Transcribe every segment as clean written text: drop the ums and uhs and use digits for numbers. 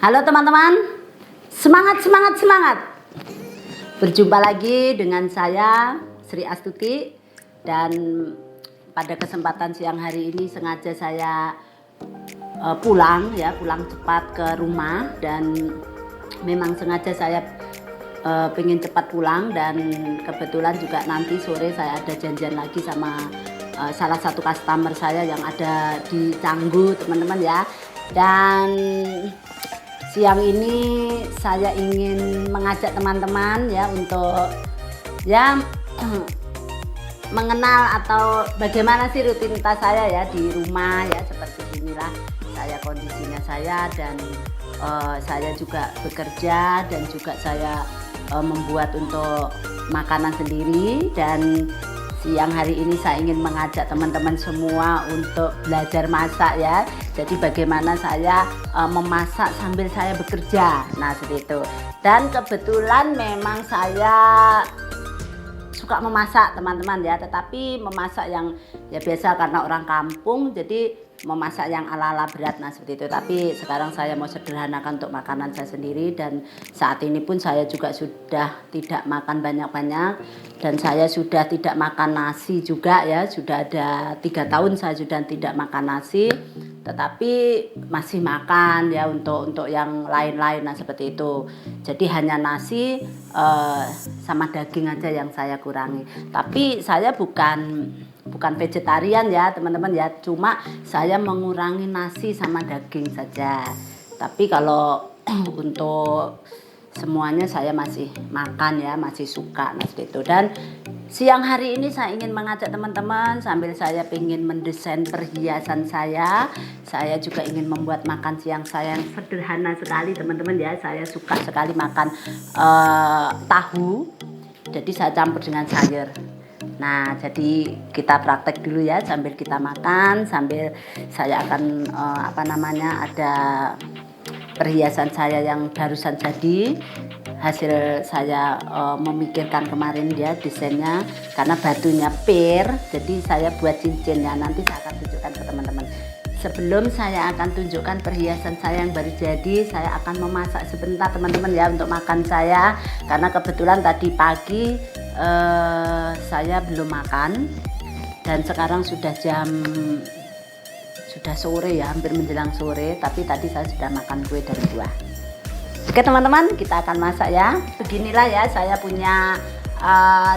Halo teman-teman, semangat, semangat, semangat. Berjumpa lagi dengan saya Sri Astuti. Dan pada kesempatan siang hari ini sengaja saya pulang cepat ke rumah. Dan memang sengaja saya pengen cepat pulang. Dan kebetulan juga nanti sore saya ada janjian lagi sama salah satu customer saya yang ada di Canggu, teman-teman ya. Dan siang ini saya ingin mengajak teman-teman ya untuk ya mengenal atau bagaimana sih rutinitas saya ya di rumah ya, seperti inilah saya kondisinya saya. Dan saya juga bekerja dan juga saya membuat untuk makanan sendiri. Dan siang hari ini saya ingin mengajak teman-teman semua untuk belajar masak ya. Jadi bagaimana saya memasak sambil saya bekerja. Nah seperti itu. Dan kebetulan memang saya suka memasak teman-teman ya. Tetapi memasak yang ya biasa karena orang kampung, jadi memasak yang ala-ala berat. Nah seperti itu. Tapi sekarang saya mau sederhanakan untuk makanan saya sendiri. Dan saat ini pun saya juga sudah tidak makan banyak-banyak. Dan saya sudah tidak makan nasi juga ya. Sudah ada 3 tahun saya sudah tidak makan nasi. Tetapi masih makan ya untuk yang lain-lain. Nah seperti itu. Jadi hanya nasi sama daging aja yang saya kurangi. Tapi saya bukan vegetarian ya teman-teman ya. Cuma saya mengurangi nasi sama daging saja. Tapi kalau untuk semuanya saya masih makan ya, masih suka. Nah seperti itu. Dan siang hari ini saya ingin mengajak teman-teman sambil saya ingin mendesain perhiasan saya. Saya juga ingin membuat makan siang saya yang sederhana sekali teman-teman ya. Saya suka sekali makan tahu. Jadi saya campur dengan sayur. Nah jadi kita praktek dulu ya sambil kita makan. Sambil saya akan ada perhiasan saya yang barusan jadi. Hasil saya memikirkan kemarin ya desainnya, karena batunya pear, jadi saya buat cincin ya. Nanti saya akan tunjukkan ke teman-teman. Sebelum saya akan tunjukkan perhiasan saya yang baru jadi, saya akan memasak sebentar teman-teman ya untuk makan saya. Karena kebetulan tadi pagi saya belum makan. Dan sekarang sudah sore ya, hampir menjelang sore. Tapi tadi saya sudah makan kue dan buah. Oke teman-teman, kita akan masak ya. Beginilah ya, saya punya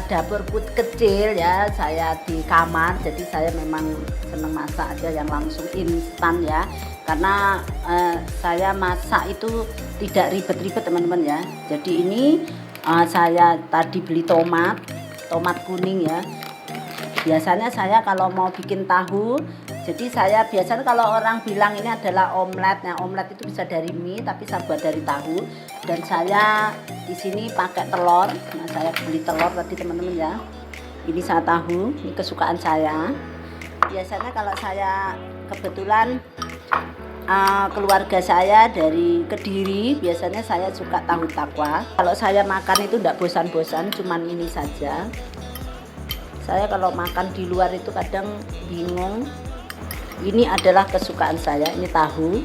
dapur kecil ya, saya di kamar. Jadi saya memang senang masak aja yang langsung instan ya. Karena saya masak itu tidak ribet-ribet teman-teman ya. Jadi ini saya tadi beli tomat kuning ya. Biasanya saya kalau mau bikin tahu, jadi saya biasanya kalau orang bilang ini adalah omelet. Nah omelet itu bisa dari mie, tapi saya buat dari tahu. Dan saya di sini pakai telur. Nah saya beli telur tadi teman-teman ya. Ini saya tahu, ini kesukaan saya. Biasanya kalau saya kebetulan keluarga saya dari Kediri, biasanya saya suka tahu takwa. Kalau saya makan itu tidak bosan-bosan, cuman ini saja. Saya kalau makan di luar itu kadang bingung. Ini adalah kesukaan saya, ini tahu.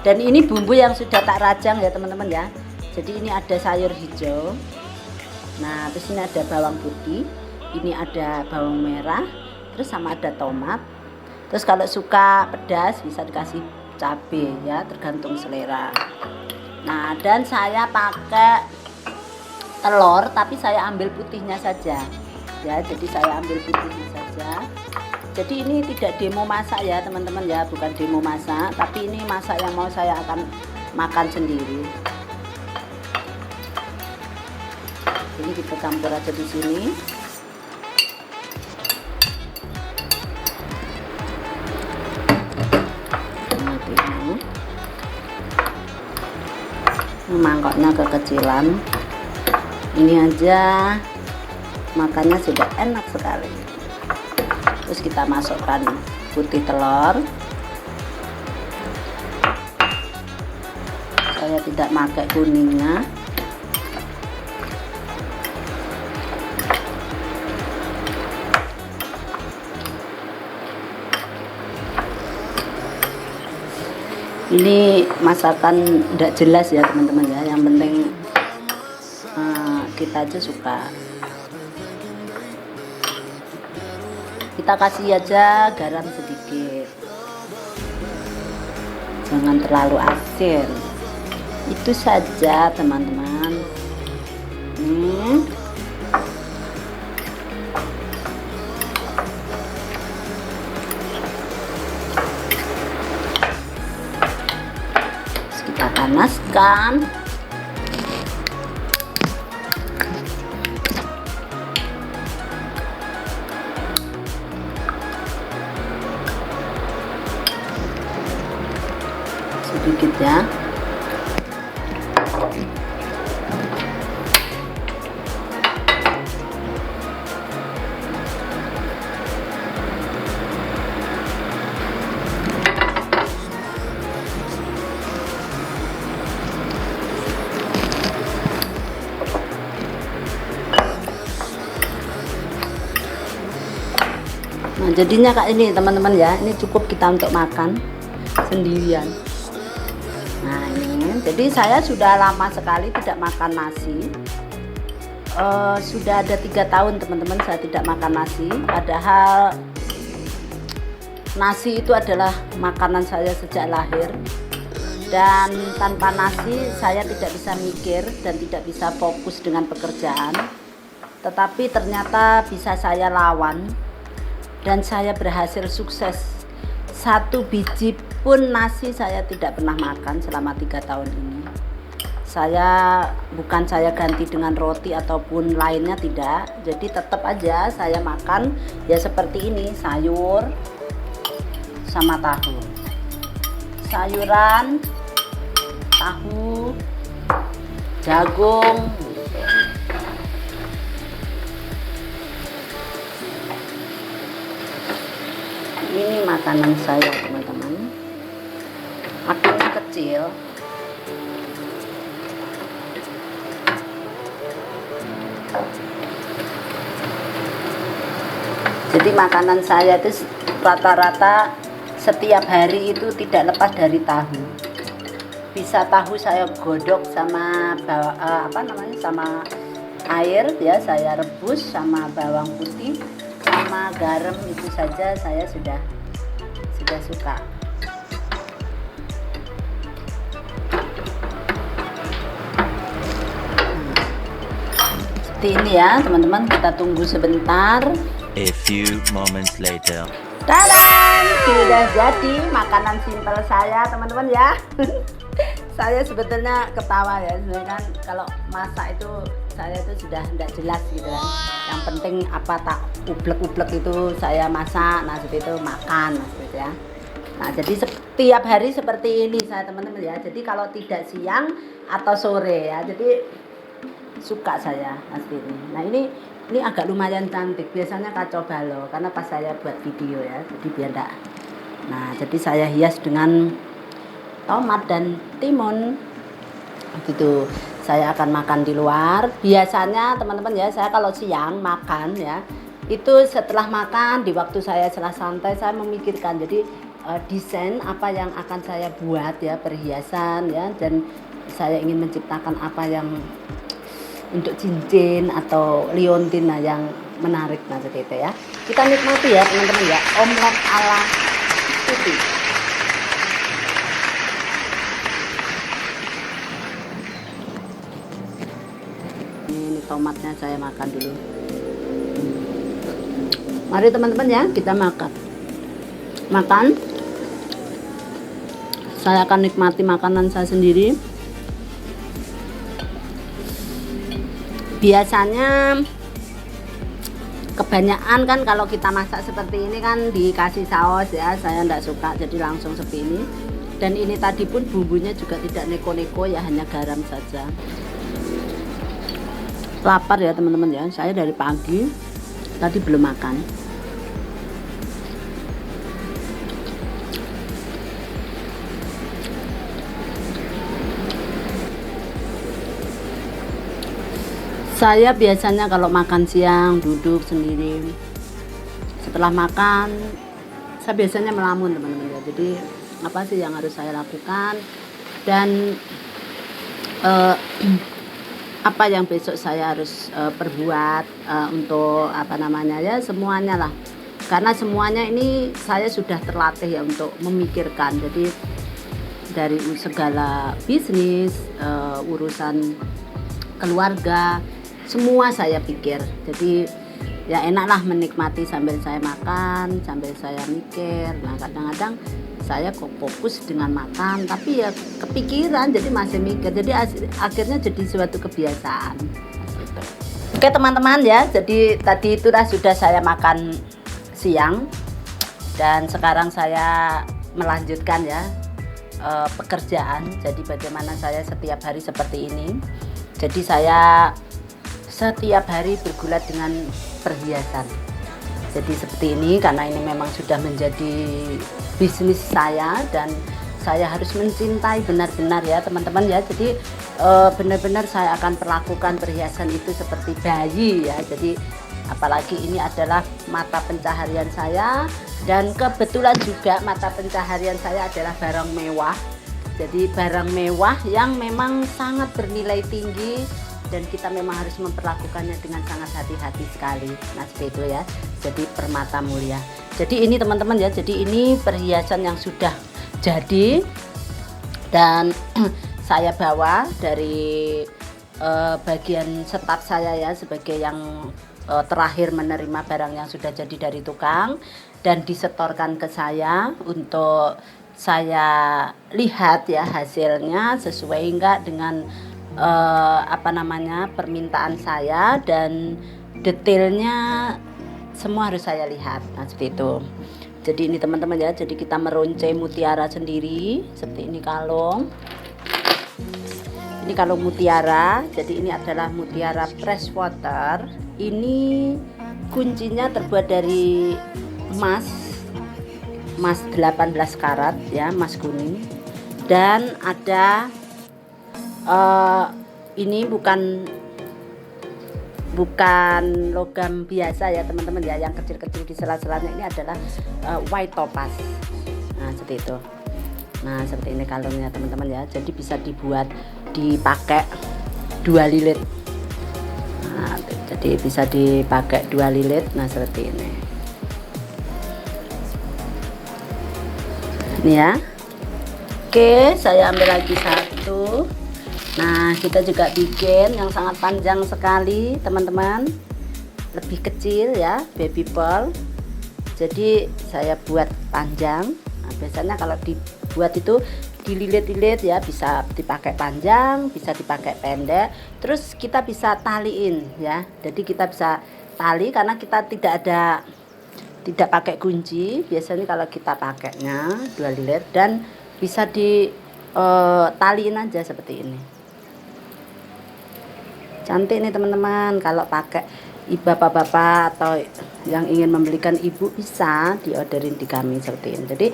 Dan ini bumbu yang sudah tak rajang ya teman-teman ya. Jadi ini ada sayur hijau. Nah terus ini ada bawang putih. Ini ada bawang merah. Terus sama ada tomat. Terus kalau suka pedas bisa dikasih cabai ya, tergantung selera. Nah dan saya pakai telur, tapi saya ambil putihnya saja ya. Jadi saya ambil putihnya saja. Jadi ini tidak demo masak ya teman-teman ya, bukan demo masak, tapi ini masak yang mau saya akan makan sendiri. Ini kita campur aja di sini. Mangkoknya kekecilan. Ini aja makannya sudah enak sekali. Terus kita masukkan putih telur. Saya tidak pakai kuningnya. Ini masakan tidak jelas ya teman-teman ya, yang penting kita aja suka. Kita kasih aja garam sedikit, jangan terlalu asin. Itu saja teman-teman. Kita panaskan. Sedikit ya. Nah, jadinya kayak ini teman-teman ya, ini cukup kita untuk makan sendirian. Nah ini, jadi saya sudah lama sekali tidak makan nasi. Sudah ada 3 tahun teman-teman saya tidak makan nasi. Padahal nasi itu adalah makanan saya sejak lahir. Dan tanpa nasi saya tidak bisa mikir dan tidak bisa fokus dengan pekerjaan. Tetapi ternyata bisa saya lawan. Dan saya berhasil sukses. 1 biji pun nasi saya tidak pernah makan selama 3 tahun ini. Bukan saya ganti dengan roti ataupun lainnya, tidak. Jadi tetap aja saya makan ya seperti ini, sayur sama tahu. Sayuran, tahu, jagung. Ini makanan saya teman-teman. Apinya kecil. Jadi makanan saya itu rata-rata setiap hari itu tidak lepas dari tahu. Bisa tahu saya godok sama sama air ya, saya rebus sama bawang putih sama garam, itu saja saya sudah suka. Seperti ini ya teman-teman, kita tunggu sebentar. A few moments later. Tadam, sudah jadi makanan simpel saya teman-teman ya. Saya sebetulnya ketawa ya, sebenarnya kan kalau masak itu saya itu sudah tidak jelas gitu kan. Yang penting apa tak ublek-ublek itu saya masak, nah seperti itu makan, nah seperti itu ya. Nah jadi setiap hari seperti ini saya teman-teman ya. Jadi kalau tidak siang atau sore ya, jadi suka saya seperti ini. Nah ini agak lumayan cantik. Biasanya kacau balau karena pas saya buat video ya, jadi biar enggak. Nah jadi saya hias dengan tomat dan timun. Gitu. Saya akan makan di luar. Biasanya teman-teman ya, saya kalau siang makan ya, itu setelah makan di waktu saya setelah santai saya memikirkan. Jadi desain apa yang akan saya buat ya, perhiasan ya, dan saya ingin menciptakan apa yang untuk cincin atau liontin yang menarik, nah seperti itu ya. Kita nikmati ya teman-teman ya, omelet ala putih. Ini tomatnya saya makan dulu. Mari teman-teman ya, kita makan. Saya akan nikmati makanan saya sendiri. Biasanya kebanyakan kan kalau kita masak seperti ini kan dikasih saus ya, saya enggak suka, jadi langsung seperti ini. Dan ini tadi pun bumbunya juga tidak neko-neko ya, hanya garam saja. Lapar ya teman-teman ya, saya dari pagi tadi belum makan. Saya biasanya kalau makan siang duduk sendiri. Setelah makan saya biasanya melamun teman-teman ya. Jadi apa sih yang harus saya lakukan, dan apa yang besok saya harus perbuat untuk apa namanya ya, semuanya lah. Karena semuanya ini saya sudah terlatih ya untuk memikirkan. Jadi dari segala bisnis, urusan keluarga, semua saya pikir. Jadi ya enaklah menikmati sambil saya makan, sambil saya mikir. Nah kadang-kadang saya kok fokus dengan makan, tapi ya kepikiran, jadi masih mikir. Jadi akhirnya jadi suatu kebiasaan. Oke teman-teman ya, jadi tadi itulah sudah saya makan siang, dan sekarang saya melanjutkan ya pekerjaan. Jadi bagaimana saya setiap hari seperti ini. Jadi saya setiap hari bergulat dengan perhiasan. Jadi seperti ini karena ini memang sudah menjadi bisnis saya, dan saya harus mencintai benar-benar ya teman-teman ya. Jadi benar-benar saya akan perlakukan perhiasan itu seperti bayi ya. Jadi apalagi ini adalah mata pencaharian saya, dan kebetulan juga mata pencaharian saya adalah barang mewah. Jadi barang mewah yang memang sangat bernilai tinggi, dan kita memang harus memperlakukannya dengan sangat hati-hati sekali. Nah seperti itu ya. Jadi permata mulia. Jadi ini teman-teman ya, jadi ini perhiasan yang sudah jadi, dan saya bawa dari bagian staf saya ya, sebagai yang terakhir menerima barang yang sudah jadi dari tukang, dan disetorkan ke saya untuk saya lihat ya hasilnya sesuai enggak dengan apa namanya permintaan saya, dan detailnya semua harus saya lihat. Nah seperti itu. Jadi ini teman-teman ya, jadi kita meronce mutiara sendiri seperti ini kalung. Ini kalung mutiara. Jadi ini adalah mutiara fresh water. Ini kuncinya terbuat dari emas 18 karat ya, emas kuning. Dan ada ini bukan logam biasa ya teman-teman ya, yang kecil-kecil di sela-selanya ini adalah white topaz. Nah seperti itu. Nah seperti ini kalungnya teman-teman ya, jadi bisa dipakai 2 lilit. Nah, jadi bisa dipakai 2 lilit. Nah seperti ini. Ini ya. Oke, saya ambil lagi satu. Nah kita juga bikin yang sangat panjang sekali teman-teman, lebih kecil ya, baby pearl. Jadi saya buat panjang. Nah, biasanya kalau dibuat itu dililit-lilit ya, bisa dipakai panjang, bisa dipakai pendek. Terus kita bisa taliin ya, jadi kita bisa tali karena kita tidak pakai kunci. Biasanya kalau kita pakainya 2 lilit, dan bisa ditaliin aja seperti ini. Cantik nih teman-teman. Kalau pakai bapak-bapak atau yang ingin membelikan ibu, bisa diorderin di kami seperti ini. Jadi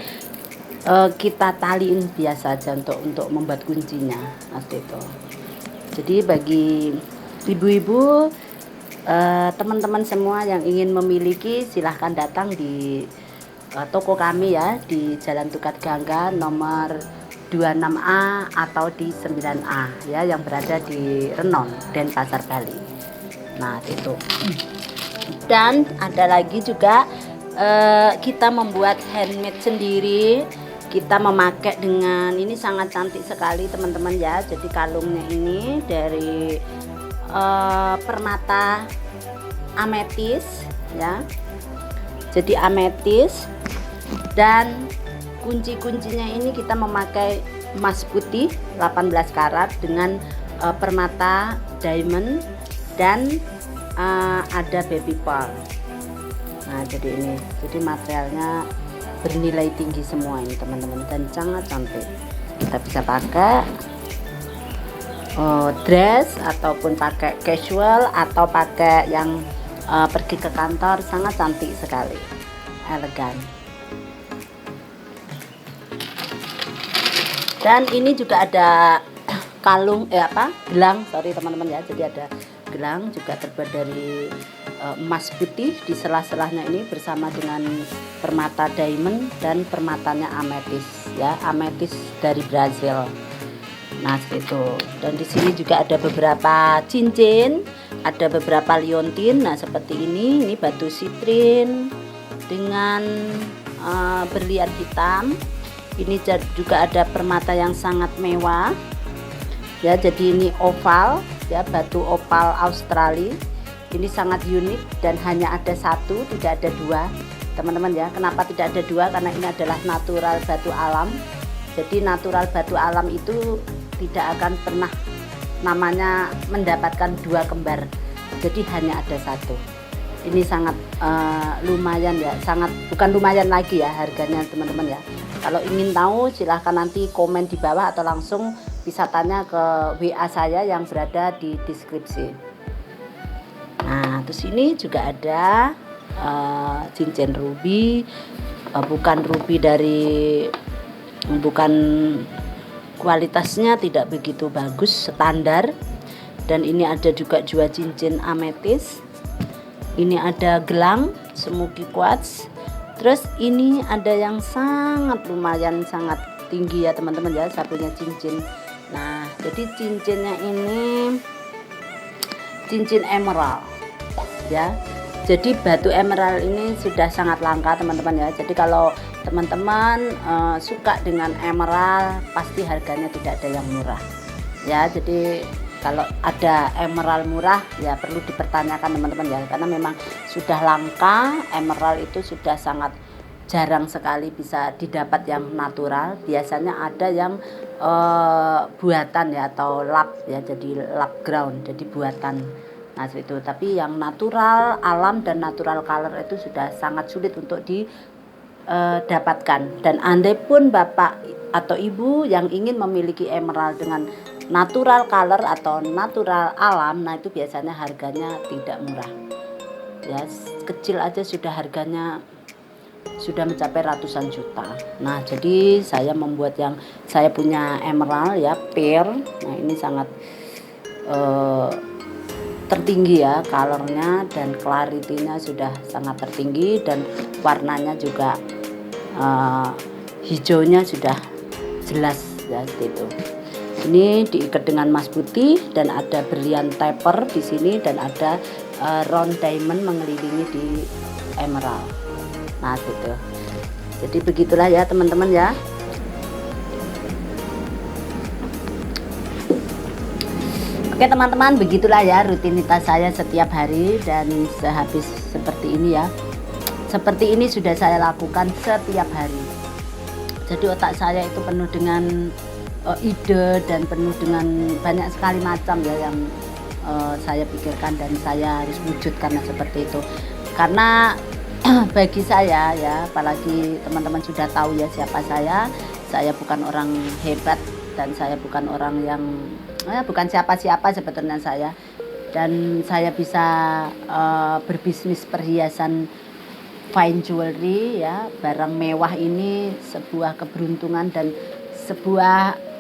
kita taliin biasa aja untuk membuat kuncinya seperti itu. Jadi bagi ibu-ibu, teman-teman semua yang ingin memiliki, silahkan datang di toko kami ya, di Jalan Tukat Gangga nomor 26A atau di 9A ya, yang berada di Renon, Denpasar, Bali. Nah itu. Dan ada lagi juga kita membuat handmade sendiri. Kita memakai dengan ini sangat cantik sekali teman-teman ya. Jadi kalungnya ini dari permata ametis ya. Jadi ametis, dan kunci-kuncinya ini kita memakai emas putih 18 karat dengan permata diamond, dan ada baby pearl. Nah jadi ini, jadi materialnya bernilai tinggi semua ini teman-teman, dan sangat cantik. Kita bisa pakai dress ataupun pakai casual atau pakai yang pergi ke kantor, sangat cantik sekali, elegan. Dan ini juga ada kalung gelang, sorry teman-teman ya. Jadi ada gelang juga terbuat dari emas putih di sela-selahnya ini bersama dengan permata diamond dan permatanya ametis ya, ametis dari Brazil. Nah itu, dan di sini juga ada beberapa cincin, ada beberapa liontin. Nah seperti ini batu sitrin dengan berlian hitam. Ini juga ada permata yang sangat mewah ya, jadi ini oval ya, batu opal Australia. Ini sangat unik dan hanya ada satu, tidak ada dua teman-teman ya. Kenapa tidak ada dua? Karena ini adalah natural batu alam. Jadi natural batu alam itu tidak akan pernah namanya mendapatkan dua kembar, jadi hanya ada satu. Ini sangat lumayan ya, sangat bukan lumayan lagi ya harganya teman-teman ya. Kalau ingin tahu silahkan nanti komen di bawah atau langsung bisa tanya ke WA saya yang berada di deskripsi. Nah terus ini juga ada cincin ruby, bukan kualitasnya tidak begitu bagus, standar. Dan ini ada juga dua cincin ametis. Ini ada gelang smoky quartz. Terus ini ada yang sangat lumayan sangat tinggi ya teman-teman ya, saya punya cincin. Nah jadi cincinnya ini cincin emerald ya. Jadi batu emerald ini sudah sangat langka teman-teman ya. Jadi kalau teman-teman suka dengan emerald, pasti harganya tidak ada yang murah ya. Jadi kalau ada emerald murah ya perlu dipertanyakan teman-teman ya, karena memang sudah langka. Emerald itu sudah sangat jarang sekali bisa didapat yang natural. Biasanya ada yang buatan ya, atau lab ya, jadi lab ground, jadi buatan. Nah itu, tapi yang natural alam dan natural color itu sudah sangat sulit untuk didapatkan. Dan andai pun bapak atau ibu yang ingin memiliki emerald dengan natural color atau natural alam, nah itu biasanya harganya tidak murah ya, kecil aja sudah harganya sudah mencapai ratusan juta. Nah jadi saya membuat yang saya punya emerald ya, pearl. Nah ini sangat tertinggi ya colornya, dan clarity-nya sudah sangat tertinggi, dan warnanya juga hijaunya sudah jelas ya seperti itu. Ini diikat dengan emas putih dan ada berlian taper di sini, dan ada round diamond mengelilingi di emerald. Nah gitu. Jadi begitulah ya teman-teman ya. Oke teman-teman, begitulah ya rutinitas saya setiap hari, dan sehabis seperti ini ya. Seperti ini sudah saya lakukan setiap hari. Jadi otak saya itu penuh dengan ide dan penuh dengan banyak sekali macam ya yang saya pikirkan dan saya harus wujudkan seperti itu. Karena bagi saya ya, apalagi teman-teman sudah tahu ya siapa saya bukan orang hebat, dan saya bukan orang yang bukan siapa-siapa sebetulnya saya. Dan saya bisa berbisnis perhiasan fine jewelry ya, barang mewah ini sebuah keberuntungan dan sebuah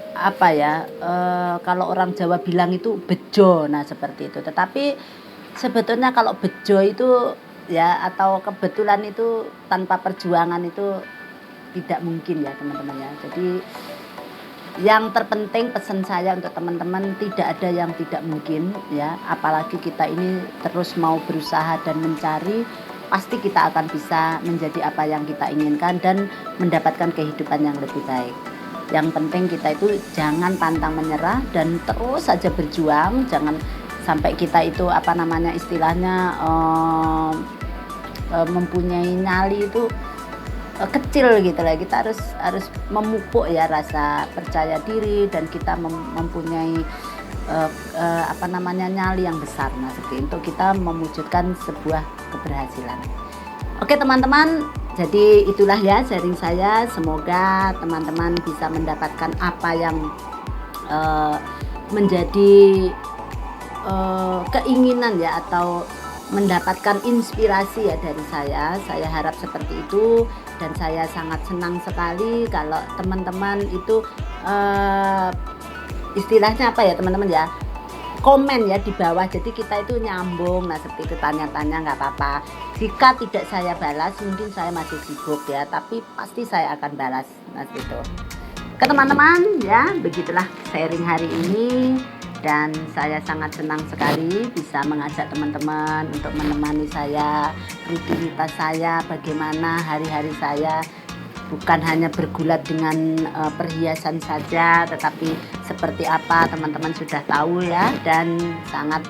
kalau orang Jawa bilang itu bejo, nah seperti itu. Tetapi sebetulnya kalau bejo itu ya, atau kebetulan itu tanpa perjuangan itu tidak mungkin ya teman-teman ya. Jadi yang terpenting pesan saya untuk teman-teman, tidak ada yang tidak mungkin ya. Apalagi kita ini terus mau berusaha dan mencari, pasti kita akan bisa menjadi apa yang kita inginkan dan mendapatkan kehidupan yang lebih baik. Yang penting kita itu jangan pantang menyerah dan terus saja berjuang. Jangan sampai kita itu istilahnya mempunyai nyali itu kecil gitu lah. Kita harus memupuk ya rasa percaya diri, dan kita mempunyai nyali yang besar. Nah seperti itu kita mewujudkan sebuah keberhasilan. Oke teman-teman, jadi itulah ya sharing saya. Semoga teman-teman bisa mendapatkan apa yang menjadi keinginan ya, atau mendapatkan inspirasi ya dari saya. Saya harap seperti itu, dan saya sangat senang sekali kalau teman-teman itu istilahnya teman-teman ya, komen ya di bawah, jadi kita itu nyambung. Nah seperti itu, tanya-tanya nggak apa-apa. Jika tidak saya balas, mungkin saya masih sibuk ya, tapi pasti saya akan balas. Nah itu ke teman-teman ya, begitulah sharing hari ini. Dan saya sangat senang sekali bisa mengajak teman-teman untuk menemani saya, rutinitas saya, bagaimana hari-hari saya. Bukan hanya bergulat dengan perhiasan saja, tetapi seperti apa teman-teman sudah tahu ya. Dan sangat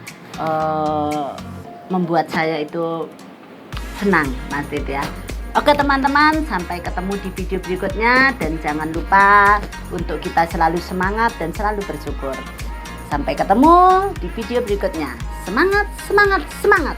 membuat saya itu senang Mas Dit ya. Oke teman-teman, sampai ketemu di video berikutnya. Dan jangan lupa untuk kita selalu semangat dan selalu bersyukur. Sampai ketemu di video berikutnya. Semangat, semangat, semangat.